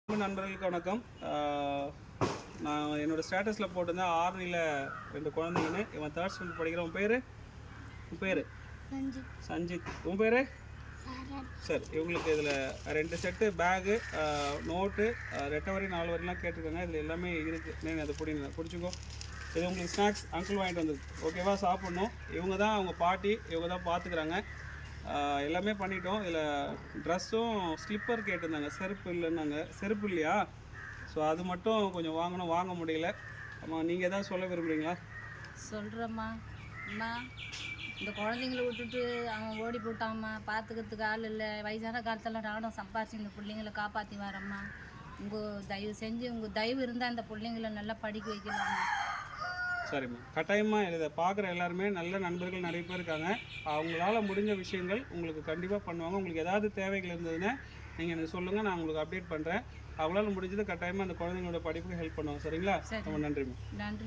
நண்பர்களுக்கு வணக்கம். நான் என்னோடய ஸ்டேட்டஸில் போட்டிருந்தேன் ஆர்மியில் 2 குழந்தைங்கன்னு. இவன் 3rd ஸ்டாண்டர்ட் படிக்கிற. உன் பேர் சஞ்சித். உன் பேர் சரி. இவங்களுக்கு இதில் 2 செட்டு பேகு, நோட்டு, 2 வரி 4 வரிலாம் கேட்டிருக்காங்க. இதில் எல்லாமே இருக்குது. நான் அதை பிடிச்சிக்கோ. இது உங்களுக்கு ஸ்நாக்ஸ் அங்கிள் வாங்கிட்டு வந்தது. ஓகேவா? சாப்பிட்ணும். இவங்க தான் அவங்க பாட்டி. இவங்க தான் பார்த்துக்குறாங்க. எல்லாமே பண்ணிட்டோம். இதில் ட்ரெஸ்ஸும் ஸ்லிப்பர் கேட்டிருந்தாங்க. செருப்பு இல்லைன்னாங்க. செருப்பு இல்லையா? ஸோ அது மட்டும் கொஞ்சம் வாங்க முடியல. ஆமாம், நீங்கள் எதாவது சொல்ல விரும்புகிறீங்களா? சொல்கிறேம்மா. அம்மா, இந்த குழந்தைங்கள விட்டுட்டு அவன் ஓடி போட்டாம்மா. பார்த்துக்கிறதுக்கு ஆள் இல்லை. வயசான காலத்தில் நானும் சம்பாரிச்சு இந்த பிள்ளைங்களை காப்பாற்றி வரேம்மா. தயவு செஞ்சு உங்கள் தயவு இருந்தால் அந்த பிள்ளைங்களை நல்லா படிக்க வைக்கலாம்மா. சரிம்மா, கட்டாயமாக இதை பார்க்குற எல்லாருமே நல்ல நண்பர்கள் நிறைய பேர் இருக்காங்க. அவங்களால முடிஞ்ச விஷயங்கள் உங்களுக்கு கண்டிப்பாக பண்ணுவாங்க. உங்களுக்கு ஏதாவது தேவைகள் இருந்ததுன்னா நீங்கள் எனக்கு சொல்லுங்கள், நான் உங்களுக்கு அப்டேட் பண்ணுறேன். அவங்களால முடிஞ்சது கட்டாயமாக அந்த குழந்தைங்களோட படிப்புக்கு ஹெல்ப் பண்ணுவாங்க. சரிங்களா? ரொம்ப நன்றிம்மா. நன்றி.